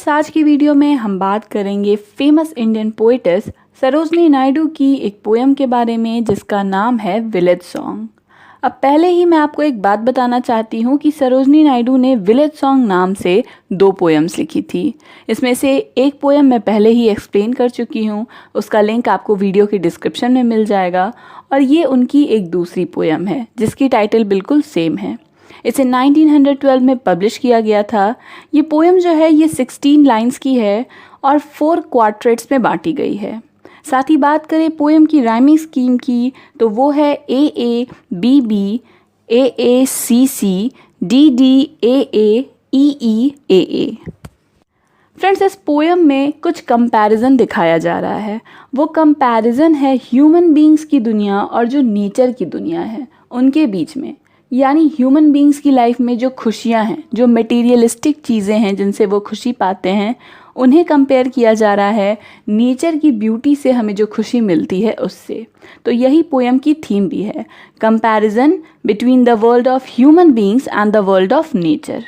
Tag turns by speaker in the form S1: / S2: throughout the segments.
S1: Friends, आज की video में हम बात करेंगे famous Indian poetess Sarojini Naidu की एक पोएम के बारे में जिसका नाम है विलेज सॉन्ग। अब पहले ही मैं आपको एक बात बताना चाहती हूँ कि सरोजनी नायडू ने विलेज सॉन्ग नाम से 2 पोएम्स लिखी थी। इसमें से एक पोएम मैं पहले ही एक्सप्लेन कर चुकी हूँ, उसका लिंक आपको वीडियो के डिस्क्रिप्शन में मिल जाएगा। और ये उनकी एक दूसरी पोएम है जिसकी टाइटल बिल्कुल सेम है। इसे 1912 में पब्लिश किया गया था। ये पोएम जो है ये 16 लाइंस की है और 4 क्वार्टेट्स में बांटी गई है। साथ ही बात करें पोएम की राइमिंग स्कीम की तो वो है A A B B A A C C D D A A E E A A. Friends, इस पोएम में कुछ कंपैरिजन दिखाया जा रहा है। वो कंपैरिजन है ह्यूमन बीइंग्स की दुनिया और जो नेचर की दुनिया है उनके बीच में। यानी ह्यूमन बीइंग्स की लाइफ में जो खुशियां हैं, जो मटेरियलिस्टिक चीज़ें हैं जिनसे वो खुशी पाते हैं, उन्हें कंपेयर किया जा रहा है नेचर की ब्यूटी से हमें जो खुशी मिलती है उससे। तो यही पोएम की थीम भी है, comparison between the world of human beings and the world of nature.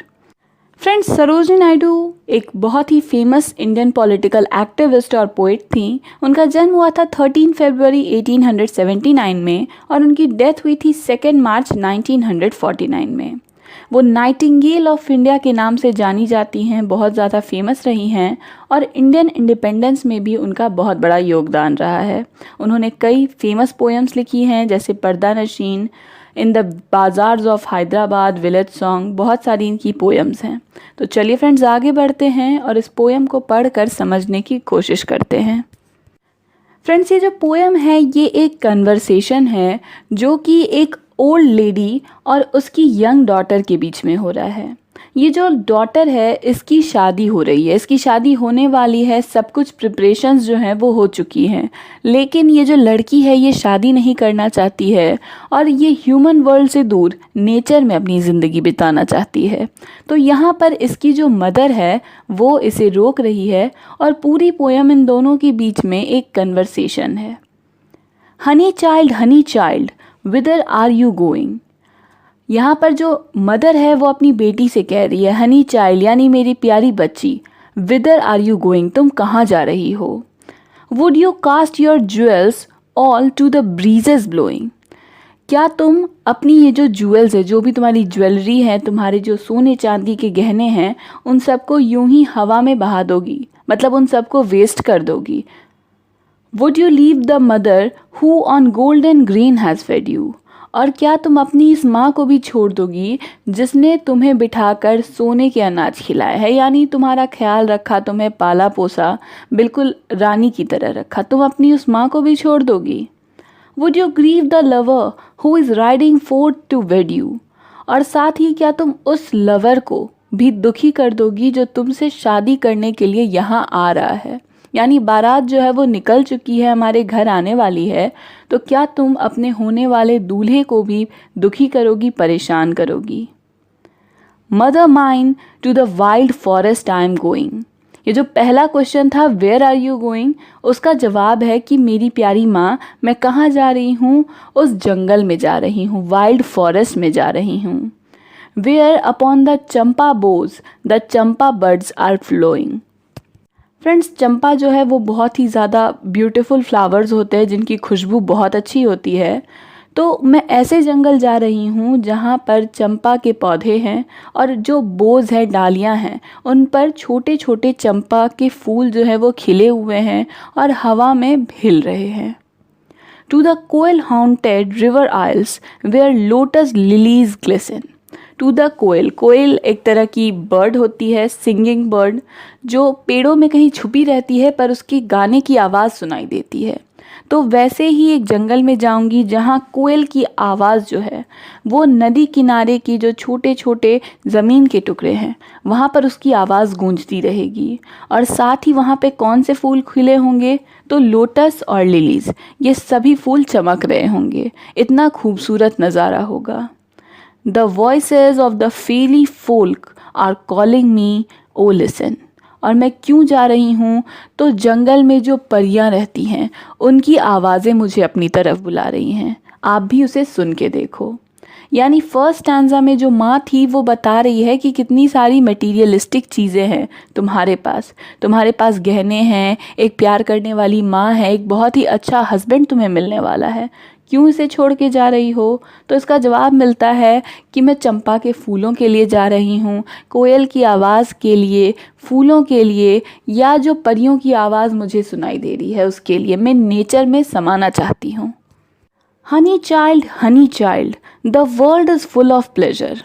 S1: Friends, Sarojini Naidu एक बहुत ही फेमस इंडियन पॉलिटिकल एक्टिविस्ट और पोइट थी। उनका जन्म हुआ था 13 फरवरी 1879 में और उनकी डेथ हुई थी 2 मार्च 1949 में। वो नाइटिंगेल ऑफ इंडिया के नाम से जानी जाती हैं, बहुत ज़्यादा फेमस रही हैं और इंडियन इंडिपेंडेंस में भी उनका बहुत बड़ा योगदान रहा है। उन्होंने कई फेमस पोएम्स लिखी हैं जैसे Purdah Nashin, in the bazaars of Hyderabad, village song, बहुत सारी इनकी पोएम्स हैं। तो चलिए फ्रेंड्स, आगे बढ़ते हैं और इस पोएम को पढ़कर समझने की कोशिश करते हैं। फ्रेंड्स, ये जो पोएम है ये एक कन्वर्सेशन है जो कि एक ओल्ड लेडी और उसकी यंग डॉटर के बीच में हो रहा है। ये जो डॉटर है इसकी शादी हो रही है, इसकी शादी होने वाली है, सब कुछ प्रिपरेशंस जो हैं वो हो चुकी हैं, लेकिन ये जो लड़की है ये शादी नहीं करना चाहती है और ये ह्यूमन वर्ल्ड से दूर नेचर में अपनी ज़िंदगी बिताना चाहती है। तो यहाँ पर इसकी जो मदर है वो इसे रोक रही है और पूरी पोएम इन दोनों के बीच में एक कन्वर्सेशन है। Honey child whither are you going. यहाँ पर जो मदर है वो अपनी बेटी से कह रही है, हनी चाइल्ड यानी मेरी प्यारी बच्ची, विदर आर यू गोइंग, तुम कहाँ जा रही हो। Would you cast your jewels all to the breezes blowing. क्या तुम अपनी ये जो ज्वेल्स है, जो भी तुम्हारी ज्वेलरी है, तुम्हारे जो सोने चांदी के गहने हैं, उन सबको यूं ही हवा में बहा दोगी, मतलब उन सबको वेस्ट कर दोगी। Would you leave the mother who on gold and green has fed you. और क्या तुम अपनी इस माँ को भी छोड़ दोगी जिसने तुम्हें बिठाकर सोने के अनाज खिलाया है, यानी तुम्हारा ख्याल रखा, तुम्हें पाला पोसा, बिल्कुल रानी की तरह रखा, तुम अपनी उस माँ को भी छोड़ दोगी। Would you grieve the lover who is riding forth to wed you. और साथ ही क्या तुम उस लवर को भी दुखी कर दोगी जो तुमसे शादी करने के लिए यहाँ आ रहा है, यानी बारात जो है वो निकल चुकी है, हमारे घर आने वाली है, तो क्या तुम अपने होने वाले दूल्हे को भी दुखी करोगी, परेशान करोगी। Mother mine to the wild forest I am going. ये जो पहला क्वेश्चन था वेयर आर यू गोइंग, उसका जवाब है कि मेरी प्यारी माँ, मैं कहाँ जा रही हूँ, उस जंगल में जा रही हूँ, वाइल्ड फॉरेस्ट में जा रही हूँ। Where upon the champa boughs the champa birds are flowing. Friends, चंपा जो है वो बहुत ही ज़्यादा ब्यूटीफुल फ्लावर्स होते हैं जिनकी खुशबू बहुत अच्छी होती है। तो मैं ऐसे जंगल जा रही हूँ जहाँ पर चंपा के पौधे हैं और जो बोझ है, डालियाँ हैं, उन पर छोटे छोटे चंपा के फूल जो है वो खिले हुए हैं और हवा में हिल रहे हैं। To the koel haunted river isles where lotus lilies glisten. To the koel, कोयल एक तरह की बर्ड होती है, सिंगिंग बर्ड, जो पेड़ों में कहीं छुपी रहती है पर उसकी गाने की आवाज़ सुनाई देती है। तो वैसे ही एक जंगल में जाऊंगी जहाँ कोयल की आवाज़ जो है वो नदी किनारे की जो छोटे छोटे ज़मीन के टुकड़े हैं वहाँ पर उसकी आवाज़ गूंजती रहेगी। और साथ ही वहाँ पे कौन से फूल खिले होंगे, तो लोटस और लिलीज़, ये सभी फूल चमक रहे होंगे। इतना खूबसूरत नज़ारा होगा। The voices of the fairy folk are calling me, oh listen। और मैं क्यों जा रही हूँ, तो जंगल में जो परियां रहती हैं उनकी आवाज़ें मुझे अपनी तरफ बुला रही हैं, आप भी उसे सुन के देखो। यानी फर्स्ट स्टैंजा में जो माँ थी वो बता रही है कि कितनी सारी मटीरियलिस्टिक चीज़ें हैं तुम्हारे पास गहने हैं, एक प्यार करने वाली माँ है, एक बहुत ही अच्छा हस्बैंड तुम्हें मिलने वाला है, क्यों इसे छोड़ के जा रही हो? तो इसका जवाब मिलता है कि मैं चंपा के फूलों के लिए जा रही हूँ, कोयल की आवाज़ के लिए, फूलों के लिए, या जो परियों की आवाज़ मुझे सुनाई दे रही है उसके लिए। मैं नेचर में समाना चाहती हूँ। Honey child, the world is full of pleasure.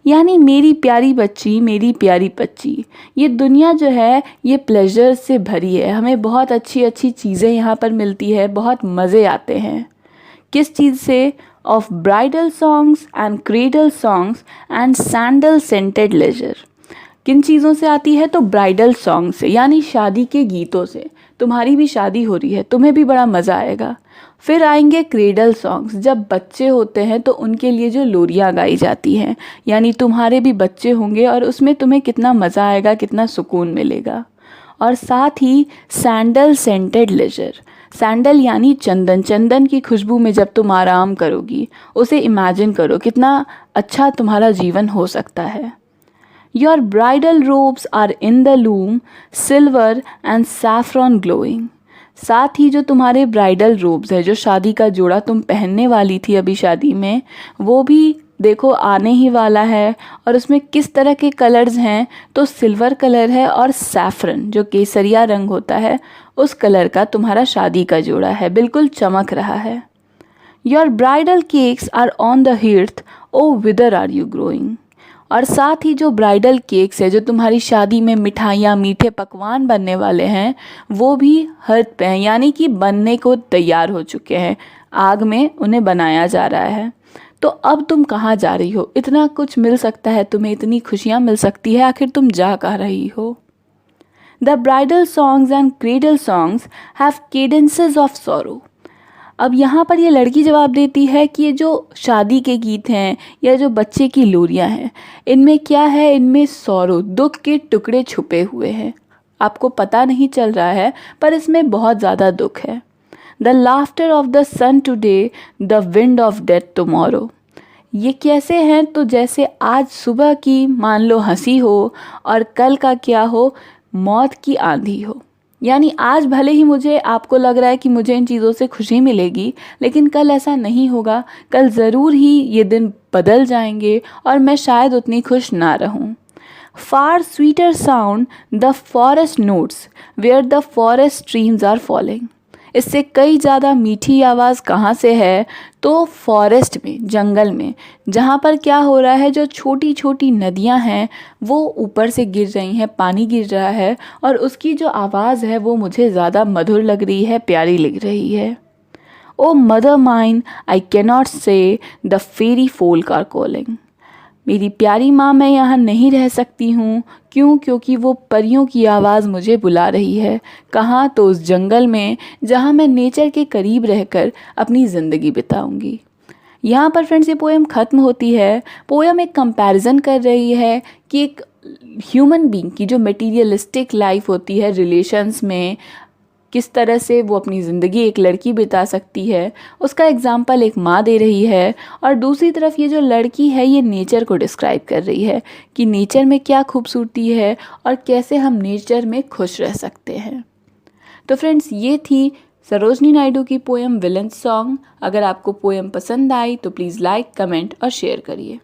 S1: यानी मेरी प्यारी बच्ची, ये दुनिया जो है ये प्लेजर से भरी है। हमें बहुत अच्छी अच्छी चीज़ें यहाँ पर मिलती है, बहुत मज़े आते हैं। किस चीज़ से? Of bridal songs and cradle songs and sandal scented leisure. किन चीज़ों से आती है? तो ब्राइडल सॉन्ग से, यानी शादी के गीतों से। तुम्हारी भी शादी हो रही है, तुम्हें भी बड़ा मज़ा आएगा। फिर आएंगे क्रेडल सॉन्ग्स, जब बच्चे होते हैं तो उनके लिए जो लोरियाँ गाई जाती हैं, यानी तुम्हारे भी बच्चे होंगे और उसमें तुम्हें कितना मज़ा आएगा, कितना सुकून मिलेगा। और साथ ही सैंडल सेंटेड लेजर, सैंडल यानी चंदन, चंदन की खुशबू में जब तुम आराम करोगी, उसे इमेजिन करो कितना अच्छा तुम्हारा जीवन हो सकता है। Your bridal robes are in the loom, silver and saffron glowing. साथ ही जो तुम्हारे ब्राइडल रोब्स है, जो शादी का जोड़ा तुम पहनने वाली थी अभी शादी में, वो भी देखो आने ही वाला है। और उसमें किस तरह के कलर्स हैं? तो सिल्वर कलर है और सैफरन जो केसरिया रंग होता है उस कलर का तुम्हारा शादी का जोड़ा है, बिल्कुल चमक रहा है। Your bridal cakes are on the hearth, O whither are you going. और साथ ही जो ब्राइडल केक्स है, जो तुम्हारी शादी में मिठाइयाँ, मीठे पकवान बनने वाले हैं, वो भी हर्थ पे हैं, यानी कि बनने को तैयार हो चुके हैं, आग में उन्हें बनाया जा रहा है। तो अब तुम कहाँ जा रही हो? इतना कुछ मिल सकता है तुम्हें, इतनी खुशियाँ मिल सकती है, आखिर तुम जा कहाँ रही हो? The bridal songs and cradle songs have cadences of sorrow. अब यहाँ पर ये लड़की जवाब देती है कि ये जो शादी के गीत हैं या जो बच्चे की लोरियाँ हैं, इनमें क्या है? इनमें सौरो, दुख के टुकड़े छुपे हुए हैं। आपको पता नहीं चल रहा है पर इसमें बहुत ज़्यादा दुख है। The laughter of the sun today, the wind of death tomorrow. ये कैसे हैं? तो जैसे आज सुबह की मान लो हंसी हो और कल का क्या हो? मौत की आंधी हो। यानी आज भले ही मुझे, आपको लग रहा है कि मुझे इन चीज़ों से खुशी मिलेगी, लेकिन कल ऐसा नहीं होगा। कल ज़रूर ही ये दिन बदल जाएंगे और मैं शायद उतनी खुश ना रहूं। Far sweeter sound the forest notes where the forest streams are falling. इससे कई ज़्यादा मीठी आवाज़ कहाँ से है? तो फॉरेस्ट में, जंगल में, जहाँ पर क्या हो रहा है, जो छोटी छोटी नदियाँ हैं वो ऊपर से गिर रही हैं, पानी गिर रहा है और उसकी जो आवाज़ है वो मुझे ज़्यादा मधुर लग रही है, प्यारी लग रही है। O mother mine, I cannot say the fairy folk are calling. मेरी प्यारी माँ, मैं यहाँ नहीं रह सकती हूँ। क्यों? क्योंकि वो परियों की आवाज़ मुझे बुला रही है। कहाँ? तो उस जंगल में जहाँ मैं नेचर के करीब रहकर अपनी ज़िंदगी बिताऊंगी। यहाँ पर फ्रेंड्स ये पोएम ख़त्म होती है। पोएम एक कंपैरिजन कर रही है कि एक ह्यूमन बीइंग की जो मटीरियलिस्टिक लाइफ होती है रिलेशंस में, किस तरह से वो अपनी ज़िंदगी एक लड़की बिता सकती है, उसका एग्जाम्पल एक माँ दे रही है। और दूसरी तरफ ये जो लड़की है ये नेचर को डिस्क्राइब कर रही है कि नेचर में क्या खूबसूरती है और कैसे हम नेचर में खुश रह सकते हैं। तो फ्रेंड्स ये थी सरोजनी नायडू की पोएम विलेन सॉन्ग। अगर आपको पोएम पसंद आई तो प्लीज़ लाइक, कमेंट और शेयर करिए।